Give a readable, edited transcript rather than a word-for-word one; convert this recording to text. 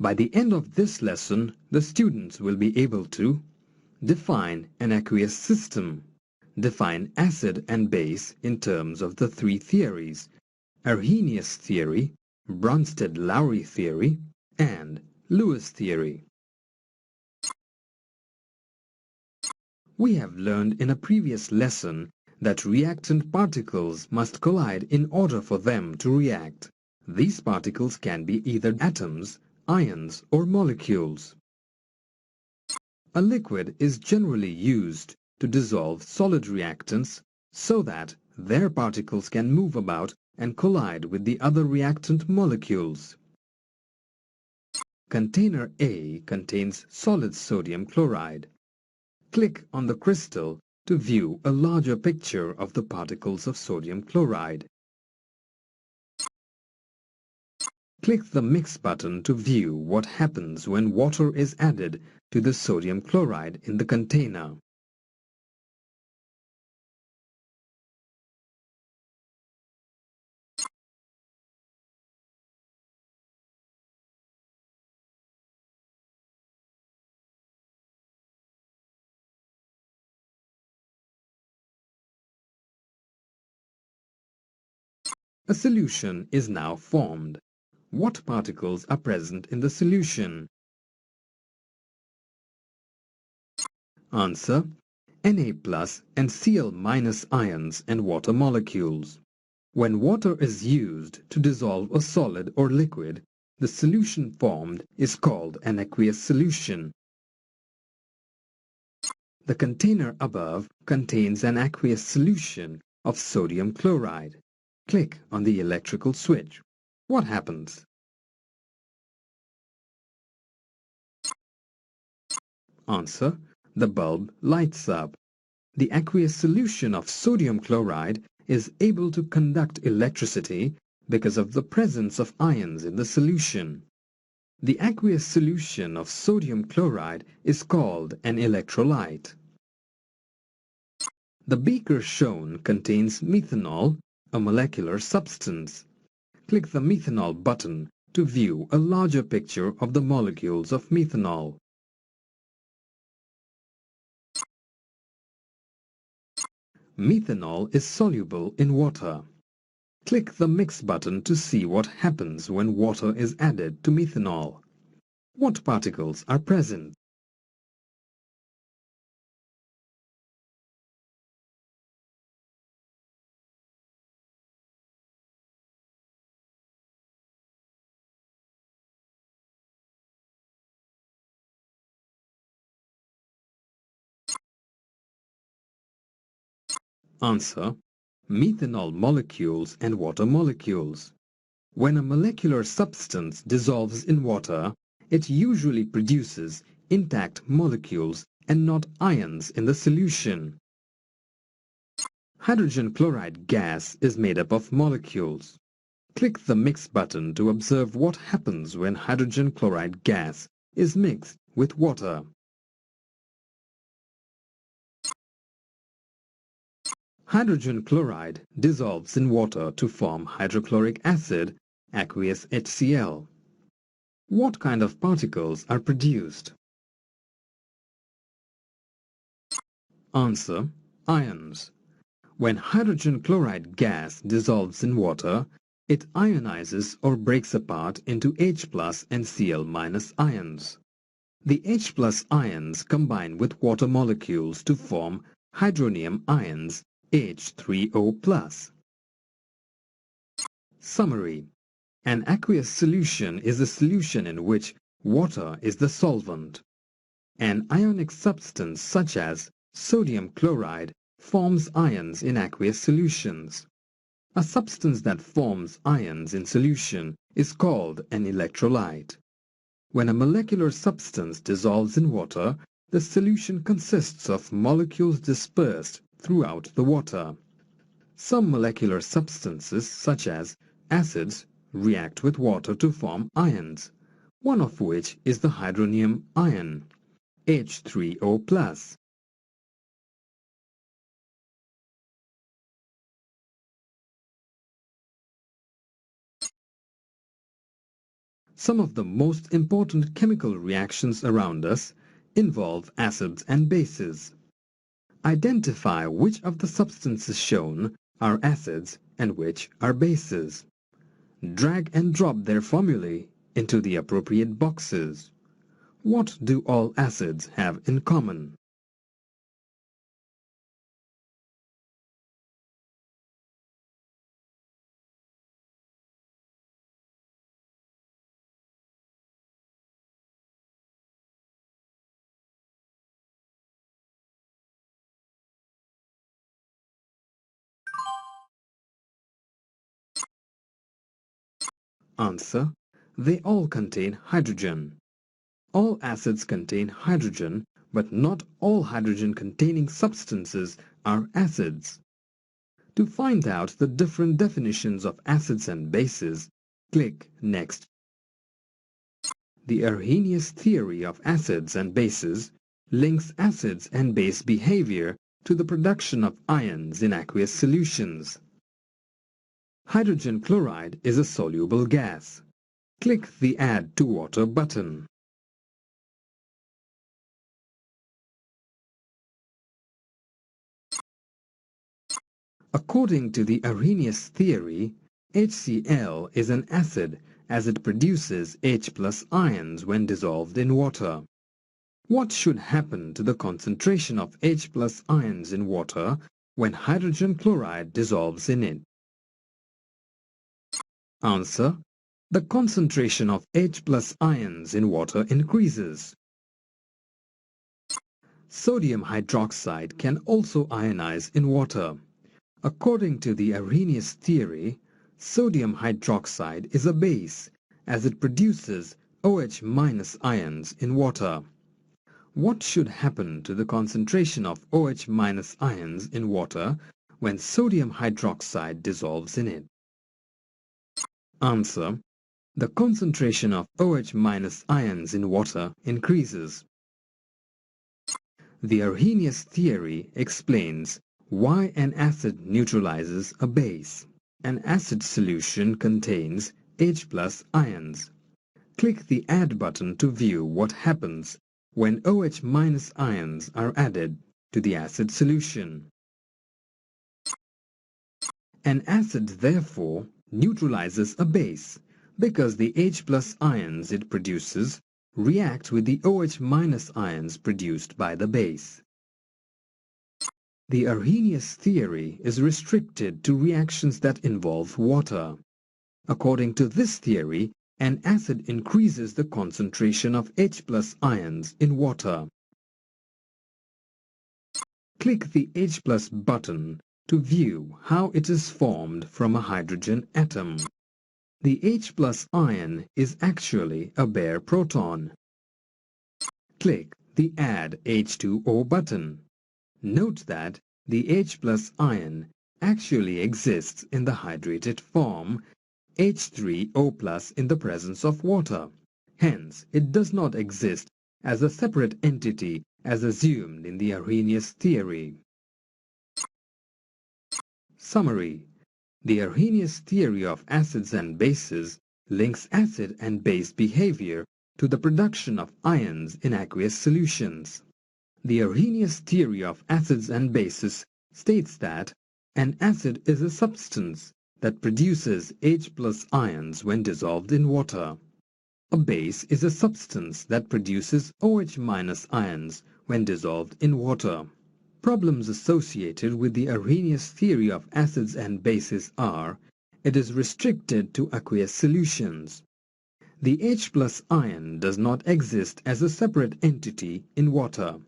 By the end of this lesson, the students will be able to define an aqueous system, define acid and base in terms of the three theories, Arrhenius Theory, Bronsted-Lowry Theory, and Lewis Theory. We have learned in a previous lesson that reactant particles must collide in order for them to react. These particles can be either atoms, ions, or molecules. A liquid is generally used to dissolve solid reactants so that their particles can move about and collide with the other reactant molecules. Container A contains solid sodium chloride. Click on the crystal to view a larger picture of the particles of sodium chloride. Click the Mix button to view what happens when water is added to the sodium chloride in the container. A solution is now formed. What particles are present in the solution? Answer: Na plus and Cl minus ions and water molecules. When water is used to dissolve a solid or liquid, the solution formed is called an aqueous solution. The container above contains an aqueous solution of sodium chloride. Click on the electrical switch. What happens? Answer: the bulb lights up. The aqueous solution of sodium chloride is able to conduct electricity because of the presence of ions in the solution. The aqueous solution of sodium chloride is called an electrolyte. The beaker shown contains methanol, a molecular substance. Click the methanol button to view a larger picture of the molecules of methanol. Methanol is soluble in water. Click the Mix button to see what happens when water is added to methanol. What particles are present? Answer: methanol molecules and water molecules. When a molecular substance dissolves in water, it usually produces intact molecules and not ions in the solution. Hydrogen chloride gas is made up of molecules. Click the Mix button to observe what happens when hydrogen chloride gas is mixed with water. Hydrogen chloride dissolves in water to form hydrochloric acid, aqueous HCl. What kind of particles are produced? Answer: ions. When hydrogen chloride gas dissolves in water, it ionizes or breaks apart into H plus and Cl minus ions. The H plus ions combine with water molecules to form hydronium ions H3O+. Summary: an aqueous solution is a solution in which water is the solvent. An ionic substance such as sodium chloride forms ions in aqueous solutions. A substance that forms ions in solution is called an electrolyte. When a molecular substance dissolves in water, the solution consists of molecules dispersed throughout the water. Some molecular substances, such as acids, react with water to form ions, one of which is the hydronium ion, H3O+. Some of the most important chemical reactions around us involve acids and bases. Identify which of the substances shown are acids and which are bases. Drag and drop their formulae into the appropriate boxes. What do all acids have in common? Answer: they all contain hydrogen. All acids contain hydrogen, but not all hydrogen-containing substances are acids. To find out the different definitions of acids and bases, click Next. The Arrhenius theory of acids and bases links acids and base behavior to the production of ions in aqueous solutions. Hydrogen chloride is a soluble gas. Click the Add to Water button. According to the Arrhenius theory, HCl is an acid as it produces H+ ions when dissolved in water. What should happen to the concentration of H+ ions in water when hydrogen chloride dissolves in it? Answer: the concentration of H+ ions in water increases. Sodium hydroxide can also ionize in water. According to the Arrhenius theory, sodium hydroxide is a base as it produces OH- ions in water. What should happen to the concentration of OH- ions in water when sodium hydroxide dissolves in it? Answer: the concentration of OH- ions in water increases. The Arrhenius theory explains why an acid neutralizes a base. An acid solution contains H+ ions. Click the Add button to view what happens when OH- ions are added to the acid solution. An acid therefore neutralizes a base because the H+ ions it produces react with the OH- ions produced by the base. The Arrhenius theory is restricted to reactions that involve water. According to this theory, an acid increases the concentration of H+ ions in water. Click the H+ button to view how it is formed from a hydrogen atom. The H+ ion is actually a bare proton. Click the Add H2O button. Note that the H+ ion actually exists in the hydrated form H3O+ in the presence of water. Hence, it does not exist as a separate entity as assumed in the Arrhenius theory. Summary: the Arrhenius theory of acids and bases links acid and base behavior to the production of ions in aqueous solutions. The Arrhenius theory of acids and bases states that an acid is a substance that produces H+ ions when dissolved in water. A base is a substance that produces OH- ions when dissolved in water. Problems associated with the Arrhenius theory of acids and bases are: it is restricted to aqueous solutions. The H+ ion does not exist as a separate entity in water.